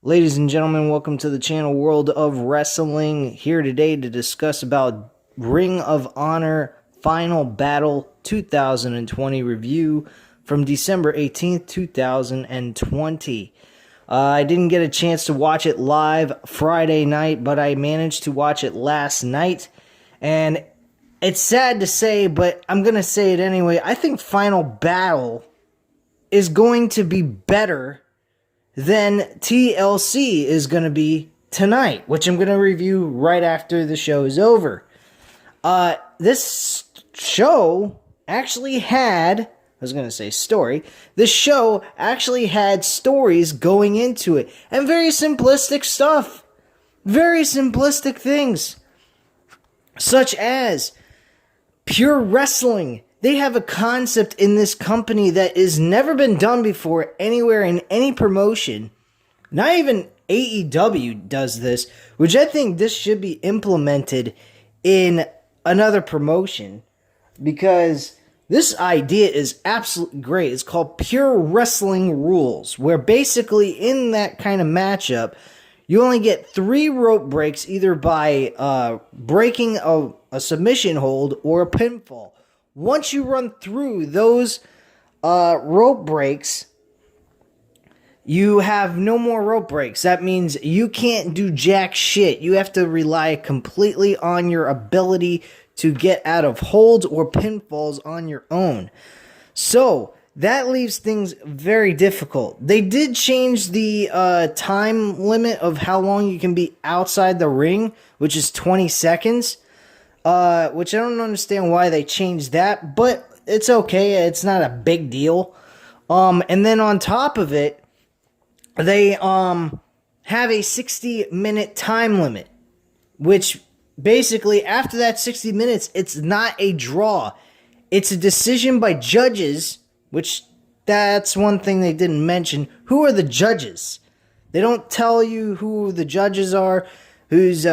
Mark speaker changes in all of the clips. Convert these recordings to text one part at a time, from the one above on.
Speaker 1: Ladies and gentlemen, welcome to the channel World of Wrestling. Here today to discuss about Ring of Honor Final Battle 2020 review from December 18th, 2020. I didn't get a chance to watch it live Friday night, but I managed to watch it last night. And it's sad to say, but I'm going to say it anyway. I think Final Battle is going to be better than TLC is going to be tonight, which I'm going to review right after the show is over. This show actually had, I was going to say story, this show actually had stories going into it, and very simplistic stuff. Very simplistic things, such as pure wrestling. They have a concept in this company that has never been done before anywhere in any promotion. Not even AEW does this, which I think this should be implemented in another promotion, because this idea is absolutely great. It's called Pure Wrestling Rules, where basically in that kind of matchup, you only get 3 rope breaks, either by breaking a submission hold or a pinfall. Once you run through those rope breaks, you have no more rope breaks. That means you can't do jack shit. You have to rely completely on your ability to get out of holds or pinfalls on your own. So that leaves things very difficult. They did change the time limit of how long you can be outside the ring, which is 20 seconds. Which I don't understand why they changed that, but it's okay. It's not a big deal. And then on top of it, they have a 60-minute time limit, which basically after that 60 minutes, it's not a draw. It's a decision by judges, which that's one thing they didn't mention. Who are the judges? They don't tell you who the judges are, who's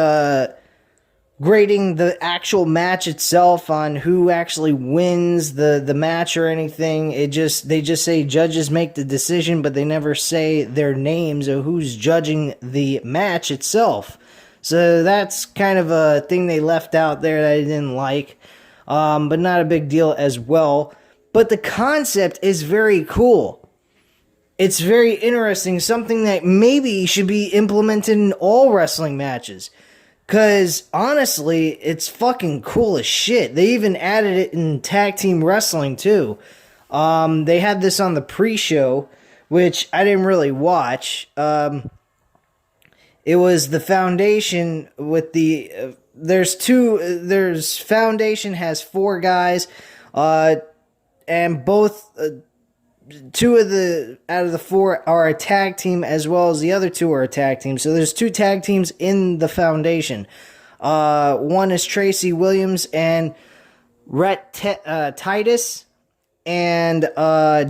Speaker 1: grading the actual match itself on who actually wins the match or anything. They just say judges make the decision, but they never say their names or who's judging the match itself. So that's kind of a thing they left out there that I didn't like, but not a big deal as well. But the concept is very cool. It's very interesting, something that maybe should be implemented in all wrestling matches. Because, honestly, it's fucking cool as shit. They even added it in tag team wrestling, too. They had this on the pre-show, which I didn't really watch. It was the Foundation with the... There's Foundation has 4 guys, and both... 2 out of the 4 are a tag team, as well as the other 2 are a tag team. So there's 2 tag teams in the Foundation. One is Tracy Williams and Rhett Titus, and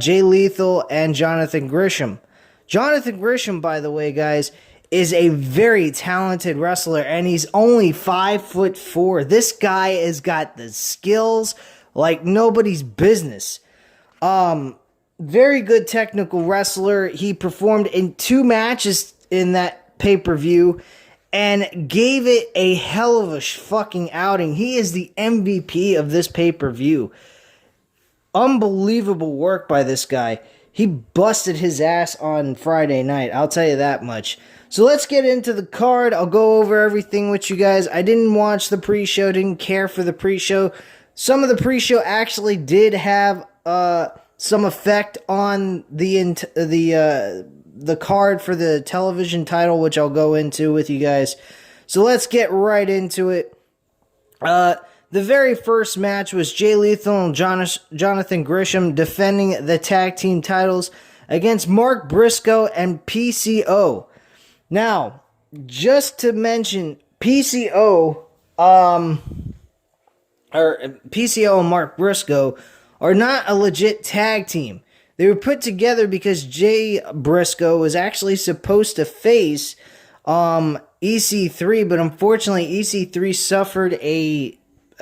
Speaker 1: Jay Lethal and Jonathan Grisham. Jonathan Grisham, by the way, guys, is a very talented wrestler, and he's only 5'4". This guy has got the skills like nobody's business. Very good technical wrestler. He performed in 2 matches in that pay-per-view and gave it a hell of a fucking outing. He is the MVP of this pay-per-view. Unbelievable work by this guy. He busted his ass on Friday night, I'll tell you that much. So let's get into the card. I'll go over everything with you guys. I didn't watch the pre-show, didn't care for the pre-show. Some of the pre-show actually did have some effect on the card for the television title, which I'll go into with you guys. So let's get right into it. The very first match was Jay Lethal and Jonathan Grisham defending the tag team titles against Mark Briscoe and PCO. Now, just to mention, PCO and Mark Briscoe are not a legit tag team. They were put together because Jay Briscoe was actually supposed to face EC3, but unfortunately EC3 suffered a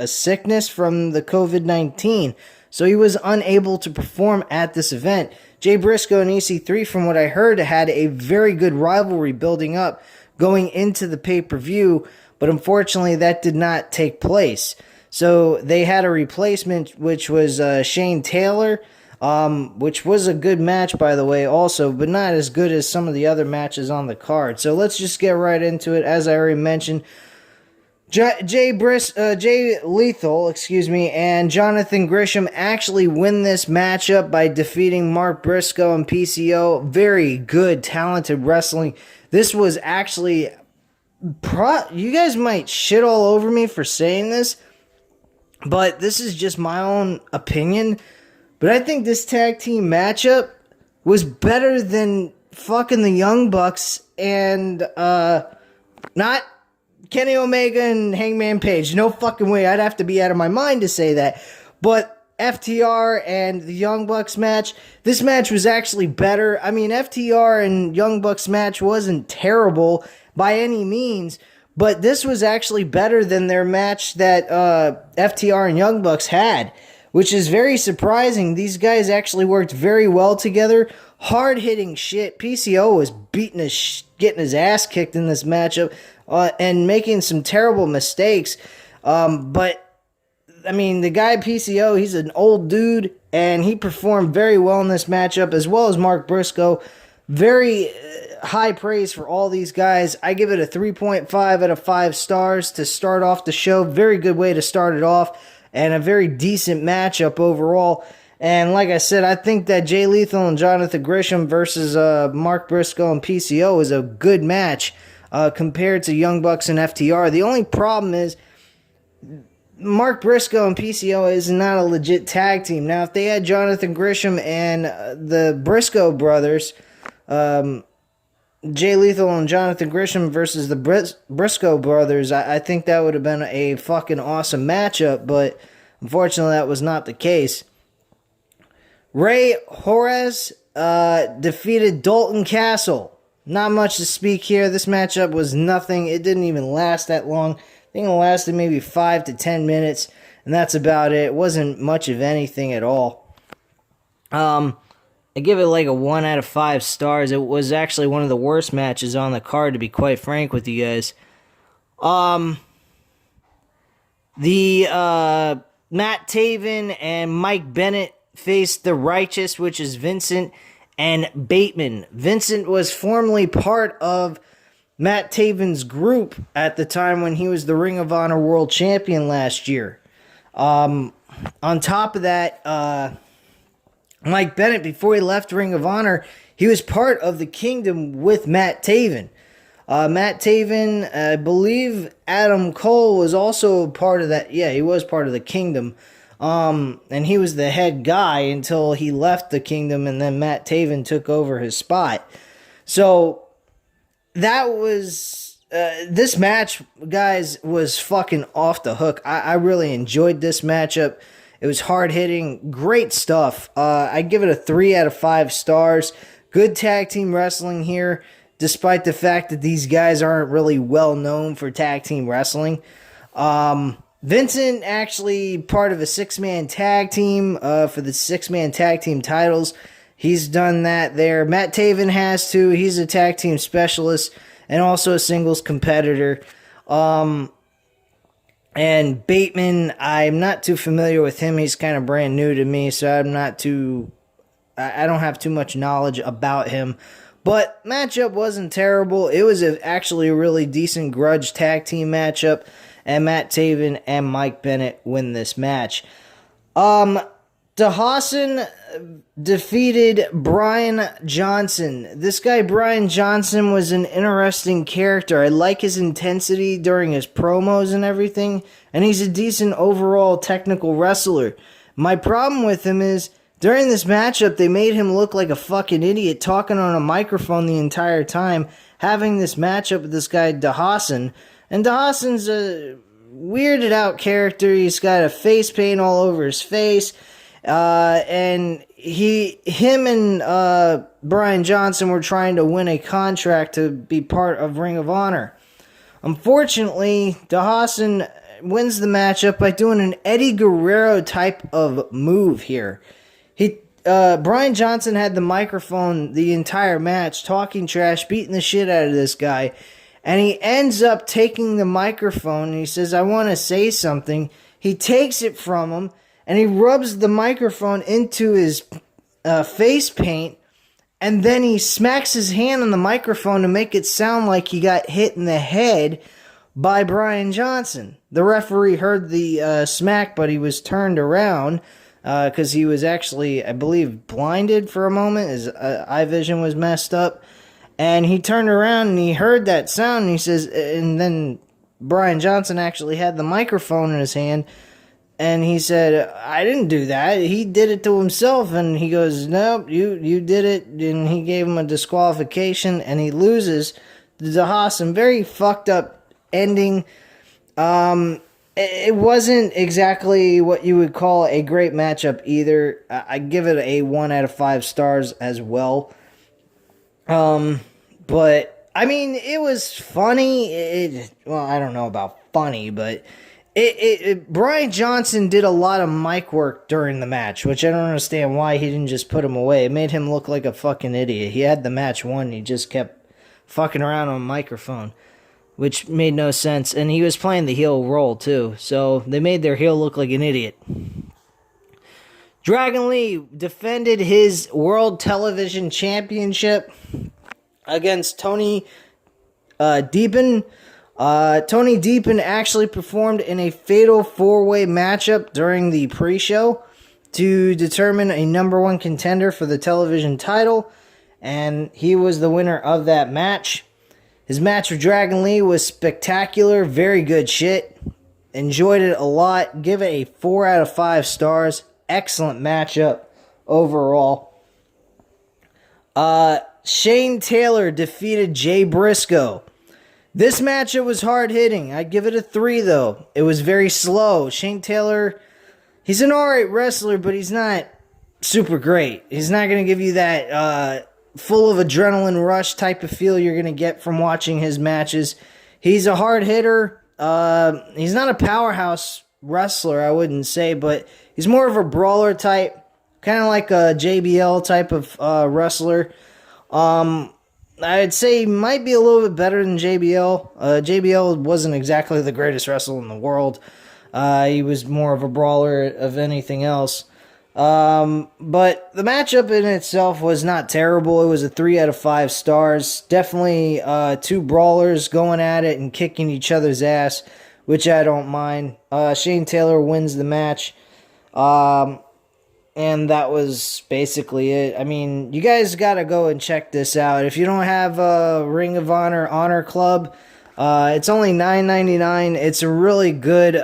Speaker 1: sickness from the COVID-19, so he was unable to perform at this event. Jay Briscoe and EC3, from what I heard, had a very good rivalry building up going into the pay-per-view, but unfortunately that did not take place. So they had a replacement, which was Shane Taylor, which was a good match, by the way, also, but not as good as some of the other matches on the card. So let's just get right into it. As I already mentioned, Jay Lethal, and Jonathan Grisham actually win this matchup by defeating Mark Briscoe and PCO. Very good, talented wrestling. This was actually, you guys might shit all over me for saying this, but this is just my own opinion. But I think this tag team matchup was better than fucking the Young Bucks and, not Kenny Omega and Hangman Page. No fucking way. I'd have to be out of my mind to say that. But FTR and the Young Bucks match, this match was actually better. I mean, FTR and Young Bucks match wasn't terrible by any means, but this was actually better than their match that FTR and Young Bucks had, which is very surprising. These guys actually worked very well together. Hard-hitting shit. PCO was getting his ass kicked in this matchup and making some terrible mistakes. But, I mean, the guy PCO, he's an old dude, and he performed very well in this matchup, as well as Mark Briscoe. Very high praise for all these guys. I give it a 3.5 out of 5 stars to start off the show. Very good way to start it off, and a very decent matchup overall. And like I said, I think that Jay Lethal and Jonathan Grisham versus Mark Briscoe and PCO is a good match compared to Young Bucks and FTR. The only problem is Mark Briscoe and PCO is not a legit tag team. Now, if they had Jonathan Grisham and the Briscoe brothers, Jay Lethal and Jonathan Grisham versus the Briscoe brothers, I think that would have been a fucking awesome matchup, but unfortunately that was not the case. Ray Horez defeated Dalton Castle. Not much to speak here. This matchup was nothing. It didn't even last that long. I think it lasted maybe 5 to 10 minutes, and that's about it. It wasn't much of anything at all. I give it like a 1 out of 5 stars. It was actually one of the worst matches on the card, to be quite frank with you guys. Matt Taven and Mike Bennett faced the Righteous, which is Vincent and Bateman. Vincent was formerly part of Matt Taven's group at the time when he was the Ring of Honor World Champion last year. On top of that, Mike Bennett, before he left Ring of Honor, he was part of the Kingdom with Matt Taven. Matt Taven, I believe Adam Cole was also part of that. Yeah, he was part of the Kingdom. And he was the head guy until he left the Kingdom, and then Matt Taven took over his spot. So that was this match, guys, was fucking off the hook. I really enjoyed this matchup. It was hard-hitting, great stuff. I give it a 3 out of 5 stars. Good tag team wrestling here, despite the fact that these guys aren't really well known for tag team wrestling. Vincent actually part of a 6-man tag team for the 6-man tag team titles. He's done that there. Matt Taven has too. He's a tag team specialist and also a singles competitor. And Bateman, I'm not too familiar with him. He's kind of brand new to me, so I don't have too much knowledge about him. But matchup wasn't terrible. It was actually a really decent grudge tag team matchup. And Matt Taven and Mike Bennett win this match. Dehaasen defeated Brian Johnson. This guy, Brian Johnson, was an interesting character. I like his intensity during his promos and everything. And he's a decent overall technical wrestler. My problem with him is, during this matchup, they made him look like a fucking idiot, talking on a microphone the entire time, having this matchup with this guy, Dehaasen. And Dehaasen's a weirded out character. He's got a face paint all over his face. And him and Brian Johnson were trying to win a contract to be part of Ring of Honor. Unfortunately, Dehaasen wins the matchup by doing an Eddie Guerrero type of move here. Brian Johnson had the microphone the entire match, talking trash, beating the shit out of this guy. And he ends up taking the microphone and he says, I want to say something. He takes it from him and he rubs the microphone into his face paint. And then he smacks his hand on the microphone to make it sound like he got hit in the head by Brian Johnson. The referee heard the smack, but he was turned around because he was actually, I believe, blinded for a moment. His eye vision was messed up. And he turned around and he heard that sound and he says, and then Brian Johnson actually had the microphone in his hand and he said, I didn't do that. He did it to himself. And he goes, nope, you did it. And he gave him a disqualification and he loses the Dehaasen. Very fucked up ending. It wasn't exactly what you would call a great matchup either. I give it a 1 out of 5 stars as well. But I mean, it was funny. Well, I don't know about funny, but Brian Johnson did a lot of mic work during the match, which I don't understand why he didn't just put him away. It made him look like a fucking idiot. He had the match won, he just kept fucking around on a microphone, which made no sense. And he was playing the heel role too, so they made their heel look like an idiot. Dragon Lee defended his World Television Championship against Tony Deepin. Tony Deepin actually performed in a fatal 4-way matchup during the pre-show to determine a #1 contender for the television title, and he was the winner of that match. His match with Dragon Lee was spectacular, very good shit. Enjoyed it a lot. Give it a 4 out of 5 stars. Excellent matchup overall. Shane Taylor defeated Jay Briscoe. This matchup was hard-hitting. I'd give it a 3, though. It was very slow. Shane Taylor, he's an alright wrestler, but he's not super great. He's not going to give you that full of adrenaline rush type of feel you're going to get from watching his matches. He's a hard hitter. He's not a powerhouse wrestler, I wouldn't say, but he's more of a brawler type, kind of like a JBL type of wrestler. I'd say he might be a little bit better than JBL. JBL wasn't exactly the greatest wrestler in the world. He was more of a brawler of anything else. But the matchup in itself was not terrible. It was a 3 out of 5 stars. Definitely 2 brawlers going at it and kicking each other's ass, which I don't mind. Shane Taylor wins the match. And that was basically it. I mean, you guys got to go and check this out. If you don't have a Ring of Honor Honor Club, it's only $9.99. It's a really good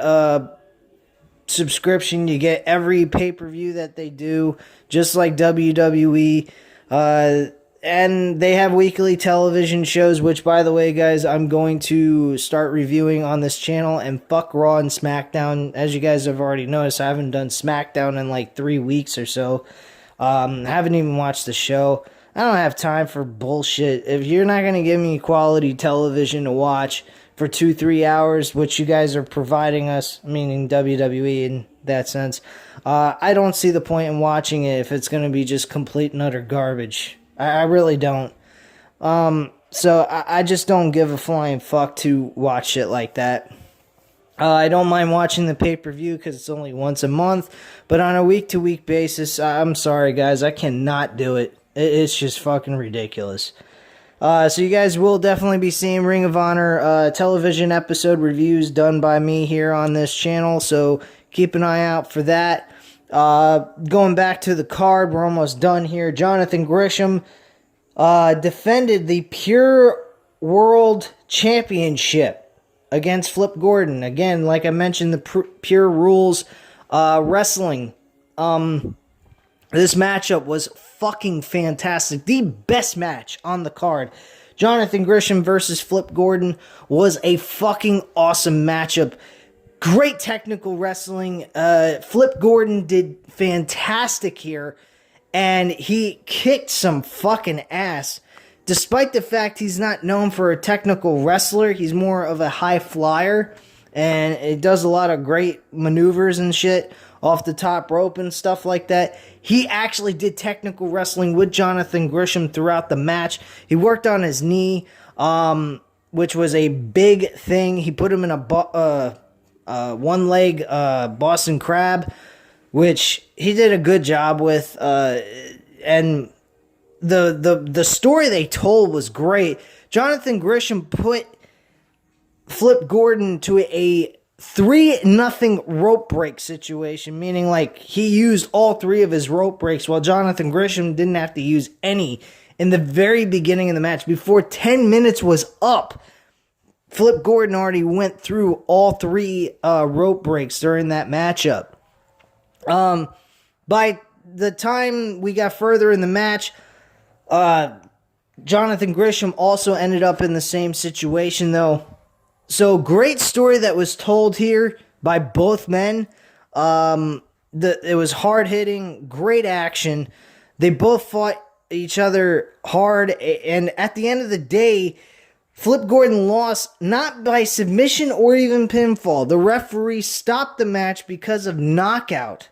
Speaker 1: subscription. You get every pay-per-view that they do, just like WWE. And they have weekly television shows, which, by the way, guys, I'm going to start reviewing on this channel. And fuck Raw and SmackDown. As you guys have already noticed, I haven't done SmackDown in like 3 weeks or so. Haven't even watched the show. I don't have time for bullshit. If you're not going to give me quality television to watch for 2-3 hours, which you guys are providing us, meaning WWE in that sense, I don't see the point in watching it if it's going to be just complete and utter garbage. I really don't. So I just don't give a flying fuck to watch shit like that. I don't mind watching the pay-per-view because it's only once a month. But on a week-to-week basis, I'm sorry, guys. I cannot do it. It's just fucking ridiculous. So you guys will definitely be seeing Ring of Honor television episode reviews done by me here on this channel. So keep an eye out for that. Going back to the card, we're almost done here. Jonathan Grisham defended the Pure World Championship against Flip Gordon. Again, like I mentioned, the Pure Rules wrestling. This matchup was fucking fantastic. The best match on the card. Jonathan Grisham versus Flip Gordon was a fucking awesome matchup. Great technical wrestling. Flip Gordon did fantastic here. And he kicked some fucking ass. Despite the fact he's not known for a technical wrestler, he's more of a high flyer. and it does a lot of great maneuvers and shit off the top rope and stuff like that. He actually did technical wrestling with Jonathan Grisham throughout the match. He worked on his knee, which was a big thing. He put him in a one-leg Boston Crab, which he did a good job with. And the story they told was great. Jonathan Grisham put Flip Gordon to a 3-0 rope break situation, meaning like he used all 3 of his rope breaks while Jonathan Grisham didn't have to use any in the very beginning of the match. Before 10 minutes was up, Flip Gordon already went through all 3 rope breaks during that matchup. By the time we got further in the match, Jonathan Grisham also ended up in the same situation, though. So, great story that was told here by both men. It was hard-hitting, great action. They both fought each other hard, and at the end of the day, Flip Gordon lost not by submission or even pinfall. The referee stopped the match because of knockout.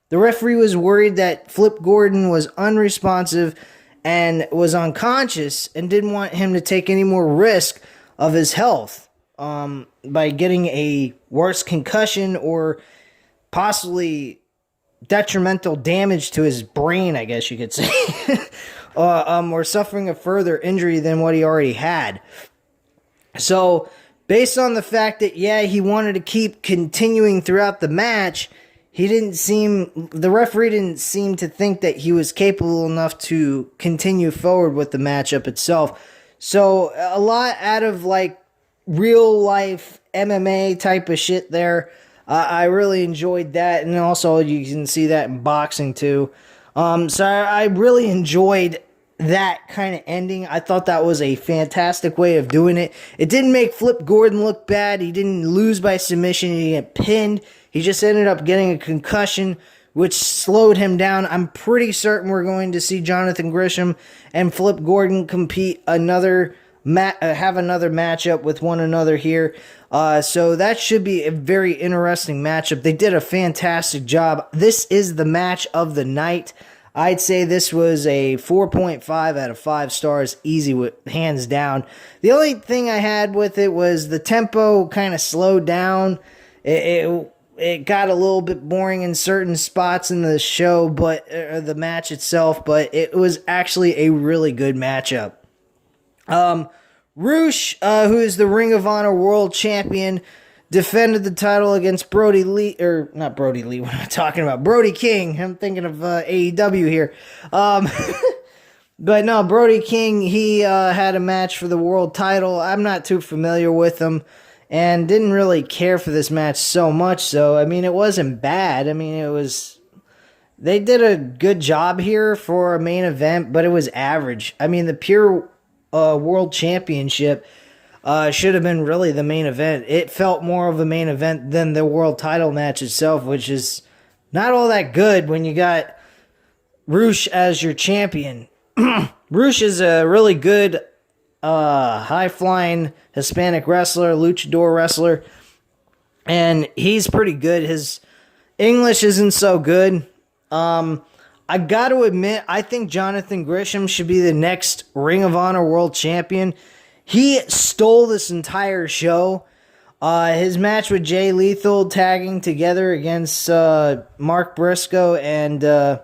Speaker 1: The referee was worried that Flip Gordon was unresponsive and was unconscious and didn't want him to take any more risk of his health by getting a worse concussion or possibly detrimental damage to his brain, I guess you could say, or suffering a further injury than what he already had. So, based on the fact that, yeah, he wanted to keep continuing throughout the match, the referee didn't seem to think that he was capable enough to continue forward with the matchup itself. So, a lot out of, like, real life MMA type of shit there. I really enjoyed that, and also you can see that in boxing too. So I really enjoyed that kind of ending. I thought that was a fantastic way of doing it. It didn't make Flip Gordon look bad. He didn't lose by submission. He didn't get pinned. He just ended up getting a concussion, which slowed him down. I'm pretty certain we're going to see Jonathan Grisham and Flip Gordon compete have another matchup with one another here. So that should be a very interesting matchup. They did a fantastic job. This is the match of the night. I'd say this was a 4.5 out of 5 stars, easy, with hands down. The only thing I had with it was the tempo kind of slowed down. It got a little bit boring in certain spots in the show, but the match itself, but it was actually a really good matchup. Roosh, who is the Ring of Honor World Champion, defended the title against Brody Lee, or not Brody Lee, what am I talking about? Brody King. I'm thinking of AEW here. But no, Brody King, he had a match for the world title. I'm not too familiar with him and didn't really care for this match so much. So, I mean, it wasn't bad. I mean, they did a good job here for a main event, but it was average. I mean, the pure World Championship should have been really the main event. It felt more of a main event than the world title match itself, which is not all that good when you got Roosh as your champion. Roosh is a really good high-flying Hispanic wrestler, luchador wrestler, and he's pretty good. His English isn't so good. I got to admit, I think Jonathan Grisham should be the next Ring of Honor World Champion. He stole this entire show. His match with Jay Lethal tagging together against Mark Briscoe and...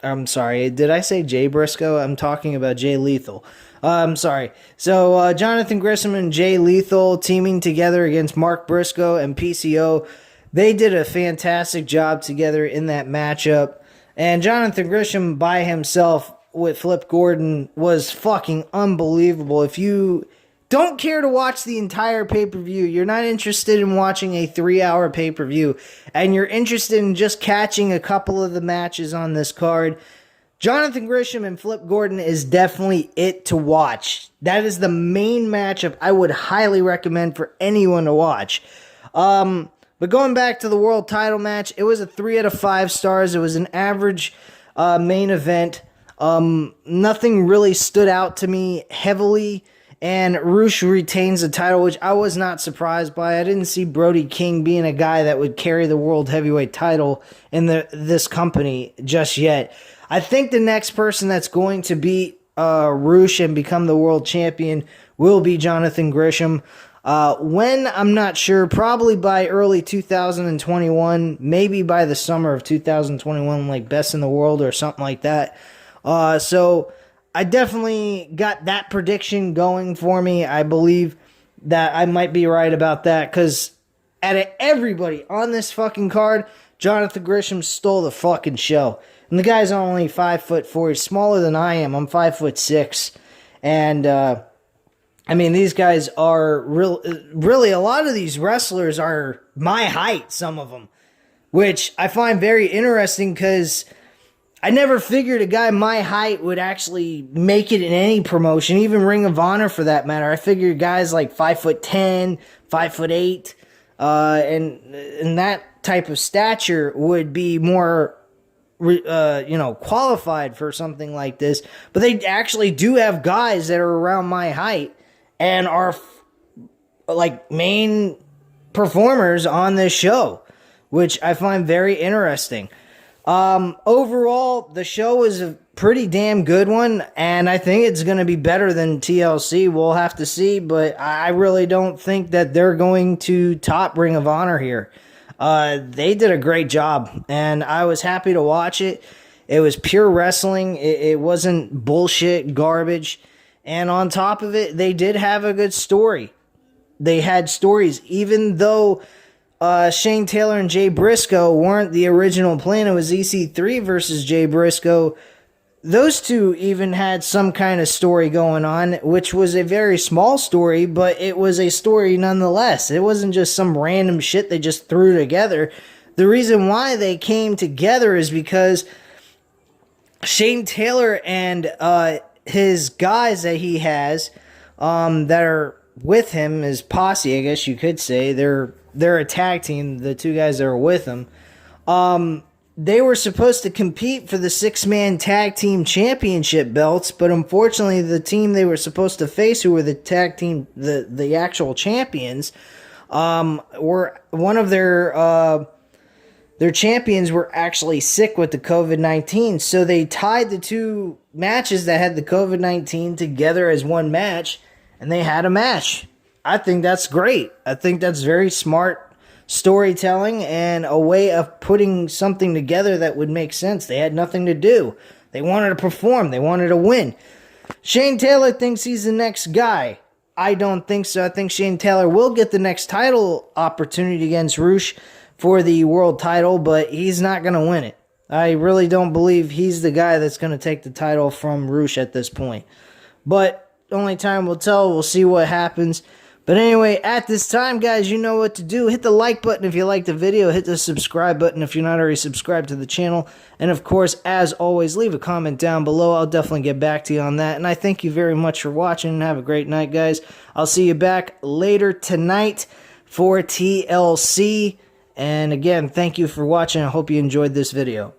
Speaker 1: I'm sorry, did I say Jay Briscoe? I'm talking about Jay Lethal. I'm sorry. So, Jonathan Grisham and Jay Lethal teaming together against Mark Briscoe and PCO. They did a fantastic job together in that matchup. And Jonathan Grisham by himself with Flip Gordon was fucking unbelievable. If you don't care to watch the entire pay-per-view, you're not interested in watching a 3-hour pay-per-view, and you're interested in just catching a couple of the matches on this card, Jonathan Grisham and Flip Gordon is definitely it to watch. That is the main matchup I would highly recommend for anyone to watch. But going back to the world title match, it was a 3 out of 5 stars. It was an average main event. Nothing really stood out to me heavily and Rush retains the title, which I was not surprised by. I didn't see Brody King being a guy that would carry the World Heavyweight title in this company just yet. I think the next person that's going to beat Rush and become the world champion will be Jonathan Grisham. When, I'm not sure, probably by early 2021, maybe by the summer of 2021, like Best in the World or something like that. So I definitely got that prediction going for me. I believe that I might be right about that, because out of everybody on this fucking card, Jonathan Grisham stole the fucking show. And the guy's only 5'4". He's smaller than I am. I'm 5'6". And, I mean, these guys are really, a lot of these wrestlers are my height, some of them, which I find very interesting, because I never figured a guy my height would actually make it in any promotion, even Ring of Honor for that matter. I figured guys like 5'10", 5'8", and that type of stature would be more, qualified for something like this. But they actually do have guys that are around my height and are like main performers on this show, which I find very interesting. Overall, the show is a pretty damn good one, and I think it's going to be better than TLC. We'll have to see, but I really don't think that they're going to top Ring of Honor here. They did a great job, and I was happy to watch it. It was pure wrestling. It wasn't bullshit garbage, and on top of it, they did have a good story. They had stories, even though Shane Taylor and Jay Briscoe weren't the original plan. It was EC3 versus Jay Briscoe. Those two even had some kind of story going on, which was a very small story, but it was a story nonetheless. It wasn't just some random shit they just threw together. The reason why they came together is because Shane Taylor and his guys that he has that are with him, his posse, I guess you could say, they're a tag team, the two guys that are with him. They were supposed to compete for the 6-man tag team championship belts, but unfortunately the team they were supposed to face, who were the tag team, the actual champions, were one of their champions were actually sick with the COVID-19, so they tied the two matches that had the COVID-19 together as one match, and they had a match. I think that's great. I think that's very smart storytelling and a way of putting something together that would make sense. They had nothing to do. They wanted to perform. They wanted to win. Shane Taylor thinks he's the next guy. I don't think so. I think Shane Taylor will get the next title opportunity against Rush for the world title, but he's not going to win it. I really don't believe he's the guy that's going to take the title from Rush at this point. But only time will tell. We'll see what happens. But anyway, at this time, guys, you know what to do. Hit the like button if you liked the video. Hit the subscribe button if you're not already subscribed to the channel. And, of course, as always, leave a comment down below. I'll definitely get back to you on that. And I thank you very much for watching. Have a great night, guys. I'll see you back later tonight for TLC. And, again, thank you for watching. I hope you enjoyed this video.